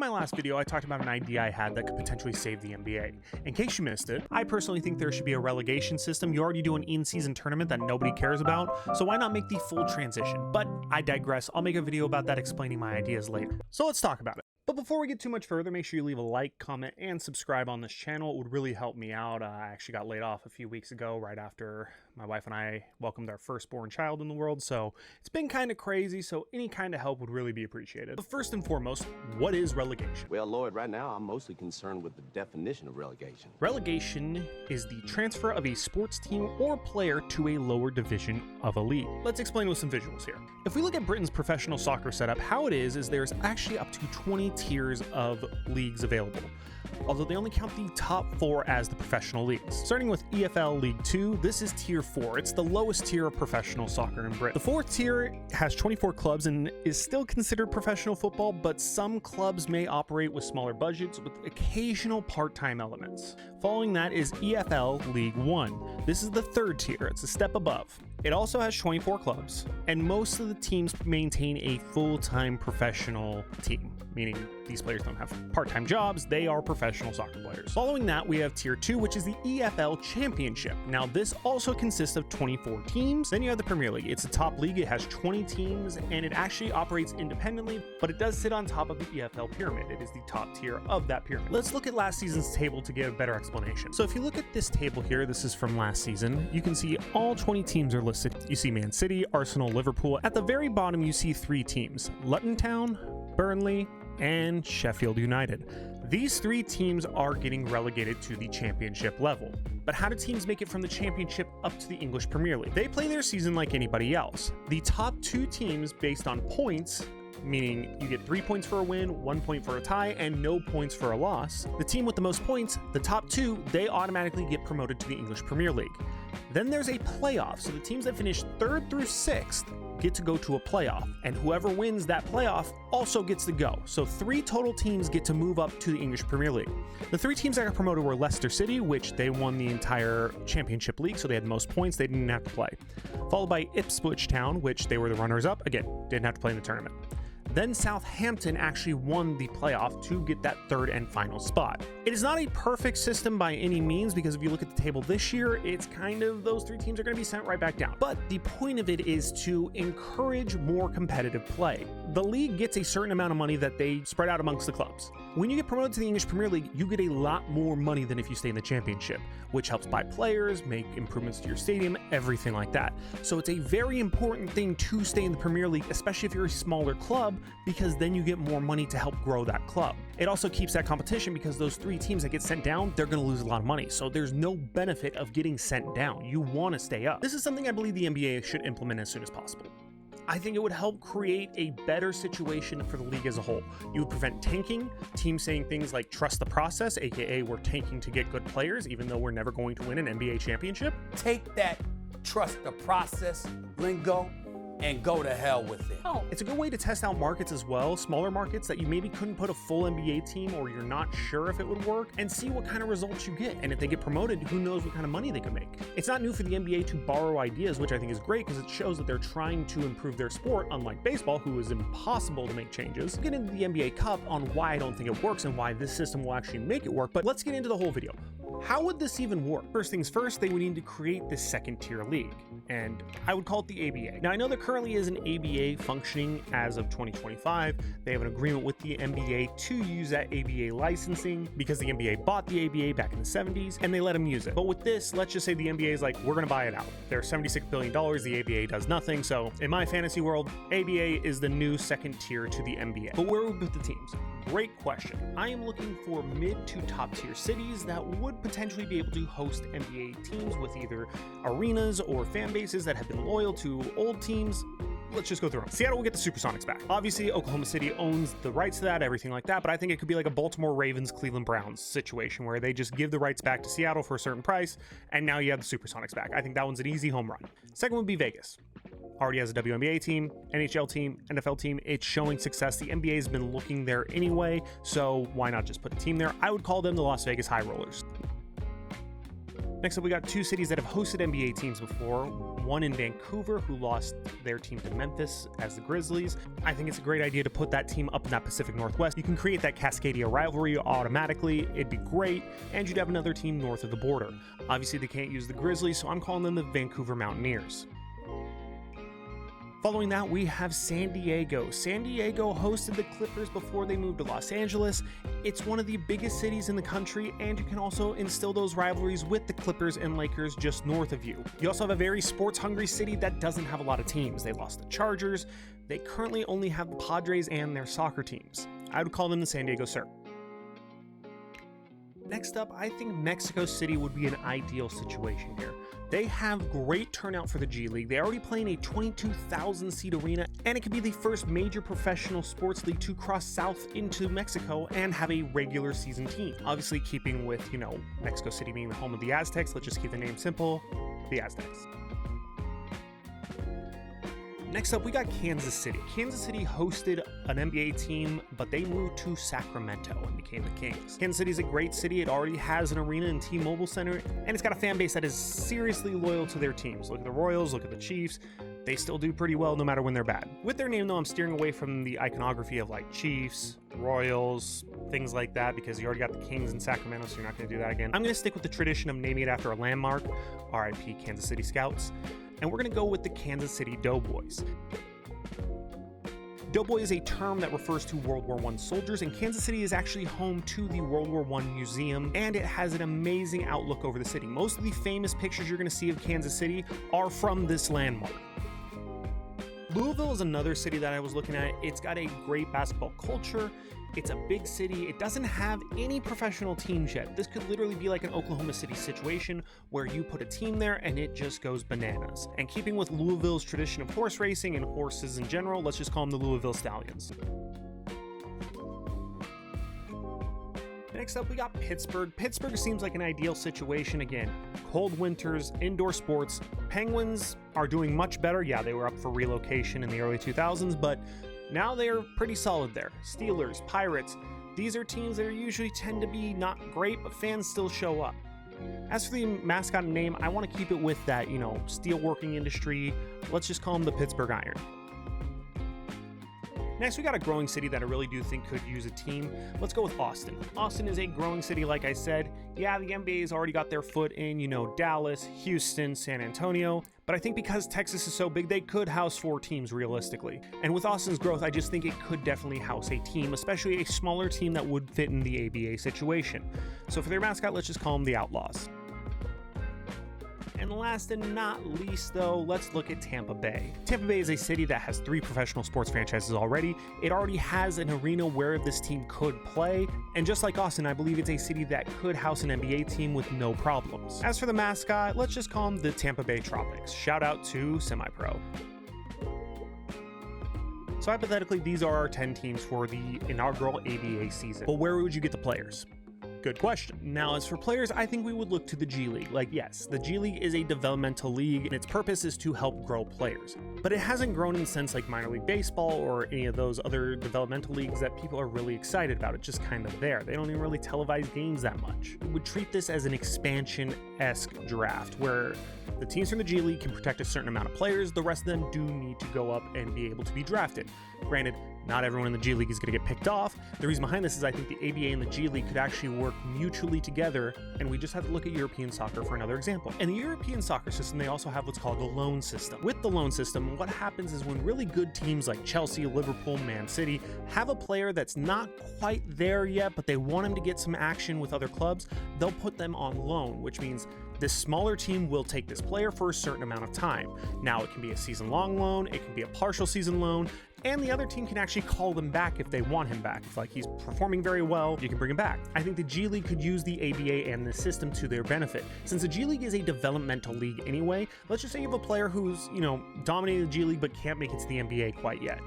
my last video, I talked about an idea I had that could potentially save the NBA. In case you missed it, I personally think there should be a relegation system. You already do an in-season tournament that nobody cares about, so why not make the full transition? But I digress. I'll make a video about that explaining my ideas later. So let's talk about it. But before we get too much further, make sure you leave a like, comment, and subscribe on this channel. It would really help me out. I actually got laid off a few weeks ago, right after my wife and I welcomed our firstborn child in the world, so it's been kind of crazy, so any kind of help would really be appreciated. But first and foremost, what is relegation? Well, Lloyd, right now I'm mostly concerned with the definition of relegation. Relegation is the transfer of a sports team or player to a lower division of a league. Let's explain with some visuals here. If we look at Britain's professional soccer setup, how it is there's actually up to 20 tiers of leagues available, although they only count the top 4 as the professional leagues. Starting with EFL League 2, this is tier 4. It's the lowest tier of professional soccer in Britain. The 4th tier has 24 clubs and is still considered professional football, but some clubs may operate with smaller budgets with occasional part-time elements. Following that is EFL League 1. This is the 3rd tier. It's a step above. It also has 24 clubs, and most of the teams maintain a full-time professional team, meaning these players don't have part-time jobs, they are professional soccer players. Following that, we have Tier 2, which is the EFL Championship. Now, this also consists of 24 teams. Then you have the Premier League. It's a top league, it has 20 teams, and it actually operates independently, but it does sit on top of the EFL pyramid. It is the top tier of that pyramid. Let's look at last season's table to get a better explanation. So if you look at this table here, this is from last season, you can see all 20 teams are listed. You see Man City, Arsenal, Liverpool. At the very bottom, you see 3 teams: Luton Town, Burnley, and Sheffield United. These 3 teams are getting relegated to the championship level. But how do teams make it from the championship up to the English Premier League? They play their season like anybody else. The top 2 teams based on points, meaning you get 3 points for a win, 1 point for a tie, and no points for a loss. The team with the most points, the top 2, they automatically get promoted to the English Premier League. Then there's a playoff, so the teams that finish 3rd through 6th get to go to a playoff, and whoever wins that playoff also gets to go. So 3 total teams get to move up to the English Premier League. The 3 teams that got promoted were Leicester City, which they won the entire championship league, so they had the most points, they didn't have to play. Followed by Ipswich Town, which they were the runners-up, again, didn't have to play in the tournament. Then Southampton actually won the playoff to get that 3rd and final spot. It is not a perfect system by any means, because if you look at the table this year, it's kind of those 3 teams are going to be sent right back down. But the point of it is to encourage more competitive play. The league gets a certain amount of money that they spread out amongst the clubs. When you get promoted to the English Premier League, you get a lot more money than if you stay in the championship, which helps buy players, make improvements to your stadium, everything like that. So it's a very important thing to stay in the Premier League, especially if you're a smaller club, because then you get more money to help grow that club. It also keeps that competition, because those 3 teams that get sent down, they're going to lose a lot of money. So there's no benefit of getting sent down. You want to stay up. This is something I believe the NBA should implement as soon as possible. I think it would help create a better situation for the league as a whole. You would prevent tanking, teams saying things like trust the process, aka we're tanking to get good players, even though we're never going to win an NBA championship. Take that trust the process lingo and go to hell with it. Oh, it's a good way to test out markets as well, smaller markets that you maybe couldn't put a full NBA team, or you're not sure if it would work, and see what kind of results you get. And if they get promoted, who knows what kind of money they could make. It's not new for the NBA to borrow ideas, which I think is great, because it shows that they're trying to improve their sport, unlike baseball, who is impossible to make changes. We'll get into the NBA Cup on why I don't think it works and why this system will actually make it work, but let's get into the whole video. How would this even work? First things first, they would need to create this 2nd tier league, and I would call it the ABA. Now, I know there currently is an ABA functioning as of 2025. They have an agreement with the NBA to use that ABA licensing, because the NBA bought the ABA back in the 70s, and they let them use it. But with this, let's just say the NBA is like, we're going to buy it out. They're $76 billion, the ABA does nothing, so in my fantasy world, ABA is the new 2nd tier to the NBA. But where would we put the teams? Great question. I am looking for mid to top tier cities that would potentially be able to host NBA teams with either arenas or fan bases that have been loyal to old teams. Let's just go through them. Seattle will get the Supersonics back. Obviously, Oklahoma City owns the rights to that, everything like that, but I think it could be like a Baltimore Ravens, Cleveland Browns situation where they just give the rights back to Seattle for a certain price, and now you have the Supersonics back. I think that one's an easy home run. Second would be Vegas. Already has a WNBA team, NHL team, NFL team. It's showing success. The NBA has been looking there anyway, so why not just put a team there? I would call them the Las Vegas High Rollers. Next up, we got two cities that have hosted NBA teams before. One in Vancouver, who lost their team to Memphis as the Grizzlies. I think it's a great idea to put that team up in that Pacific Northwest. You can create that Cascadia rivalry automatically. It'd be great, and you'd have another team north of the border. Obviously, they can't use the Grizzlies, so I'm calling them the Vancouver Mountaineers. Following that, we have San Diego. San Diego hosted the Clippers before they moved to Los Angeles. It's one of the biggest cities in the country, and you can also instill those rivalries with the Clippers and Lakers just north of you. You also have a very sports-hungry city that doesn't have a lot of teams. They lost the Chargers. They currently only have the Padres and their soccer teams. I would call them the San Diego Surf. Next up, I think Mexico City would be an ideal situation here. They have great turnout for the G League. They already play in a 22,000 seat arena, and it could be the first major professional sports league to cross south into Mexico and have a regular season team. Obviously, keeping with, Mexico City being the home of the Aztecs, let's just keep the name simple, the Aztecs. Next up, we got Kansas City. Kansas City hosted an NBA team, but they moved to Sacramento and became the Kings. Kansas City is a great city. It already has an arena and T-Mobile Center, and it's got a fan base that is seriously loyal to their teams. Look at the Royals, look at the Chiefs. They still do pretty well no matter when they're bad. With their name, though, I'm steering away from the iconography of like Chiefs, Royals, things like that, because you already got the Kings in Sacramento, so you're not going to do that again. I'm going to stick with the tradition of naming it after a landmark, RIP Kansas City Scouts. And we're going to go with the Kansas City Doughboys. Doughboy is a term that refers to World War I soldiers, and Kansas City is actually home to the World War I Museum, and it has an amazing outlook over the city. Most of the famous pictures you're going to see of Kansas City are from this landmark. Louisville is another city that I was looking at. It's got a great basketball culture. It's a big city. It doesn't have any professional teams yet. This could literally be like an Oklahoma City situation where you put a team there and it just goes bananas. And keeping with Louisville's tradition of horse racing and horses in general, let's just call them the Louisville Stallions. Next up, we got Pittsburgh. Pittsburgh seems like an ideal situation. Again, cold winters, indoor sports. Penguins are doing much better. Yeah, they were up for relocation in the early 2000s, but now they're pretty solid there. Steelers, Pirates, these are teams that usually tend to be not great, but fans still show up. As for the mascot name, I want to keep it with that, steelworking industry. Let's just call them the Pittsburgh Iron. Next, we got a growing city that I really do think could use a team. Let's go with Austin. Austin is a growing city, like I said. Yeah, the NBA has already got their foot in, Dallas, Houston, San Antonio. But I think because Texas is so big, they could house 4 teams realistically. And with Austin's growth, I just think it could definitely house a team, especially a smaller team that would fit in the ABA situation. So for their mascot, let's just call them the Outlaws. And last and not least, though, let's look at Tampa Bay. Tampa Bay is a city that has 3 professional sports franchises already. It already has an arena where this team could play. And just like Austin, I believe it's a city that could house an NBA team with no problems. As for the mascot, let's just call them the Tampa Bay Tropics. Shout out to Semi-Pro. So hypothetically, these are our 10 teams for the inaugural ABA season. But where would you get the players? Good question. Now, as for players, I think we would look to the G League. Yes, the G League is a developmental league, and its purpose is to help grow players. But it hasn't grown in the sense like minor league baseball or any of those other developmental leagues that people are really excited about. It's just kind of there. They don't even really televise games that much. We would treat this as an expansion-esque draft, where the teams from the G League can protect a certain amount of players. The rest of them do need to go up and be able to be drafted. Granted, not everyone in the G League is going to get picked off. The reason behind this is I think the ABA and the G League could actually work mutually together, and we just have to look at European soccer for another example. In the European soccer system, they also have what's called a loan system. With the loan system, what happens is when really good teams like Chelsea, Liverpool, Man City have a player that's not quite there yet, but they want him to get some action with other clubs, they'll put them on loan, which means this smaller team will take this player for a certain amount of time. Now, it can be a season-long loan, it can be a partial season loan, and the other team can actually call them back if they want him back. If he's performing very well, you can bring him back. I think the G League could use the ABA and the system to their benefit. Since the G League is a developmental league anyway, let's just say you have a player who's, dominating the G League but can't make it to the NBA quite yet.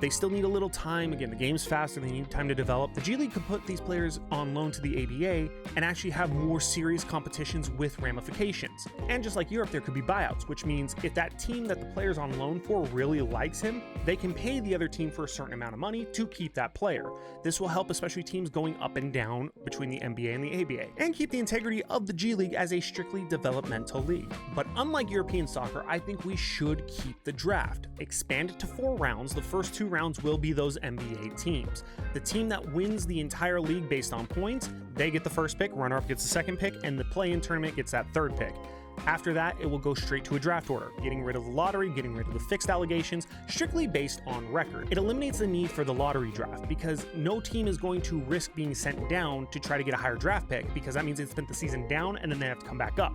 They still need a little time. Again, the game's faster, they need time to develop. The G League could put these players on loan to the ABA and actually have more serious competitions with ramifications. And just like Europe, there could be buyouts, which means if that team that the player's on loan for really likes him, they can pay the other team for a certain amount of money to keep that player. This will help especially teams going up and down between the NBA and the ABA, and keep the integrity of the G League as a strictly developmental league. But unlike European soccer, I think we should keep the draft. Expand it to 4 rounds. The first 2 rounds will be those NBA teams. The team that wins the entire league based on points, they get the first pick, runner-up gets the second pick, and the play-in tournament gets that third pick. After that, it will go straight to a draft order, getting rid of the lottery, getting rid of the fixed allegations, strictly based on record. It eliminates the need for the lottery draft because no team is going to risk being sent down to try to get a higher draft pick, because that means they spent the season down and then they have to come back up.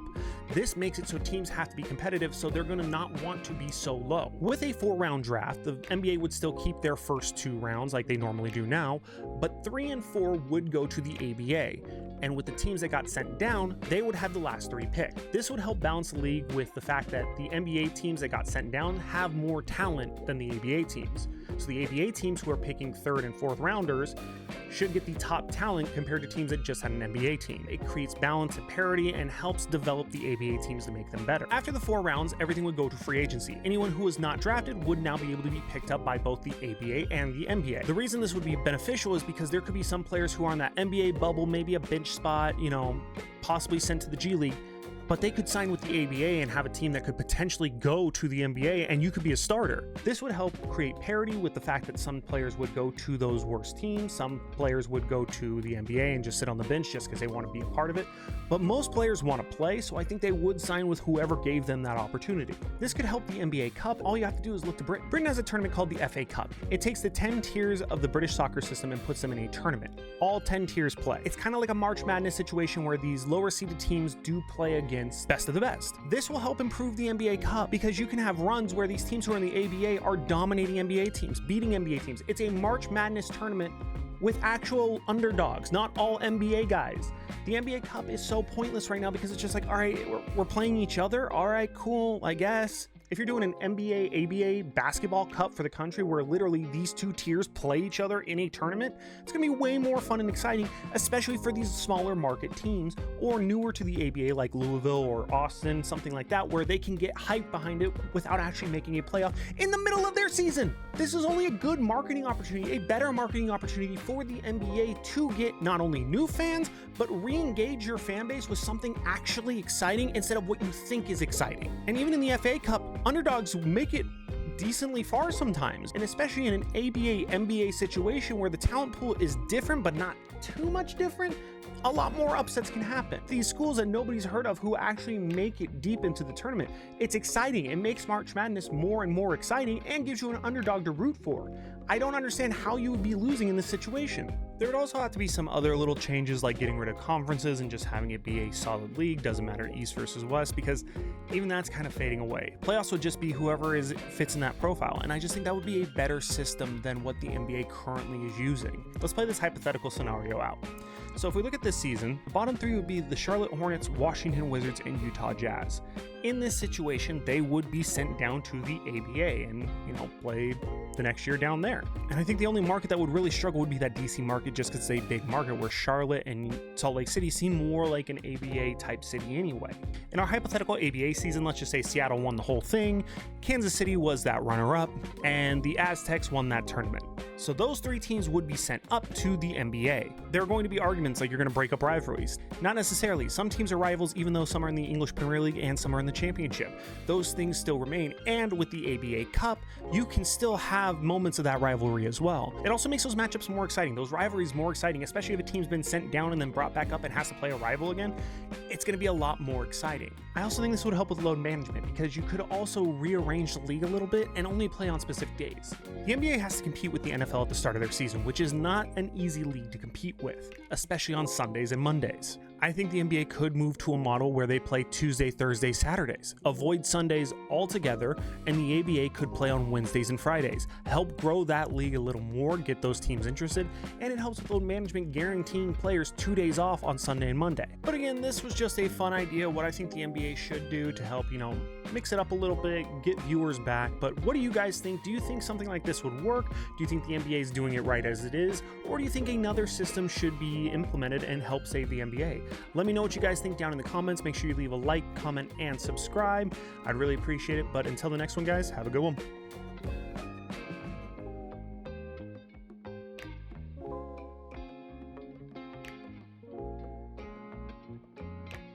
This makes it so teams have to be competitive, so they're going to not want to be so low. With a 4-round draft, the NBA would still keep their first 2 rounds like they normally do now, but 3 and 4 would go to the ABA. And with the teams that got sent down, they would have the last 3 picks. This would help balance the league with the fact that the NBA teams that got sent down have more talent than the ABA teams. So the ABA teams who are picking 3rd and 4th rounders should get the top talent compared to teams that just had an NBA team. It creates balance and parity and helps develop the ABA teams to make them better. After the 4 rounds, everything would go to free agency. Anyone who was not drafted would now be able to be picked up by both the ABA and the NBA. The reason this would be beneficial is because there could be some players who are on that NBA bubble, maybe a bench spot, possibly sent to the G League, but they could sign with the ABA and have a team that could potentially go to the NBA and you could be a starter. This would help create parity with the fact that some players would go to those worst teams, some players would go to the NBA and just sit on the bench just because they want to be a part of it, but most players want to play, so I think they would sign with whoever gave them that opportunity. This could help the NBA Cup. All you have to do is look to Britain. Britain has a tournament called the FA Cup. It takes the 10 tiers of the British soccer system and puts them in a tournament. All 10 tiers play. It's kind of like a March Madness situation where these lower seeded teams do play against best of the best. This will help improve the NBA Cup because you can have runs where these teams who are in the ABA are dominating NBA teams, beating NBA teams. It's a March Madness tournament with actual underdogs, not all NBA guys. The NBA Cup is so pointless right now because it's just like, all right, we're playing each other. All right, cool, I guess. If you're doing an NBA, ABA basketball cup for the country where literally these 2 tiers play each other in a tournament, it's gonna be way more fun and exciting, especially for these smaller market teams or newer to the ABA like Louisville or Austin, something like that, where they can get hype behind it without actually making a playoff in the middle of their season. This is only a good marketing opportunity, a better marketing opportunity for the NBA to get not only new fans, but re-engage your fan base with something actually exciting instead of what you think is exciting. And even in the FA Cup, underdogs make it decently far sometimes, and especially in an ABA NBA situation where the talent pool is different but not too much different, a lot more upsets can happen. These schools that nobody's heard of who actually make it deep into the tournament, it's exciting. It makes March Madness more and more exciting and gives you an underdog to root for. I don't understand how you would be losing in this situation. There would also have to be some other little changes like getting rid of conferences and just having it be a solid league, doesn't matter East versus West, because even that's kind of fading away. Playoffs would just be whoever fits in that profile, and I just think that would be a better system than what the NBA currently is using. Let's play this hypothetical scenario out. So if we look at this season, the bottom 3 would be the Charlotte Hornets, Washington Wizards, and Utah Jazz. In this situation, they would be sent down to the ABA and, play the next year down there. And I think the only market that would really struggle would be that DC market, just because it's a big market, where Charlotte and Salt Lake City seem more like an ABA type city anyway. In our hypothetical ABA season, let's just say Seattle won the whole thing, Kansas City was that runner-up, and the Aztecs won that tournament. So those 3 teams would be sent up to the NBA. There are going to be arguments like you're going to break up rivalries. Not necessarily. Some teams are rivals even though some are in the English Premier League and some are in the championship. Those things still remain, and with the ABA Cup, you can still have moments of that rivalry as well. It also makes those matchups more exciting, those rivalries more exciting, especially if a team's been sent down and then brought back up and has to play a rival again. It's going to be a lot more exciting. I also think this would help with load management because you could also rearrange the league a little bit and only play on specific days. The NBA has to compete with the NFL at the start of their season, which is not an easy league to compete with, especially on Sundays and Mondays. I think the NBA could move to a model where they play Tuesday, Thursday, Saturdays, avoid Sundays altogether, and the ABA could play on Wednesdays and Fridays. Help grow that league a little more, get those teams interested, and it helps with load management, guaranteeing players 2 days off on Sunday and Monday. But again, this was just a fun idea, what I think the NBA should do to help, mix it up a little bit, get viewers back. But what do you guys think? Do you think something like this would work? Do you think the NBA is doing it right as it is? Or do you think another system should be implemented and help save the NBA? Let me know what you guys think down in the comments. Make sure you leave a like, comment, and subscribe. I'd really appreciate it. But until the next one, guys, have a good one.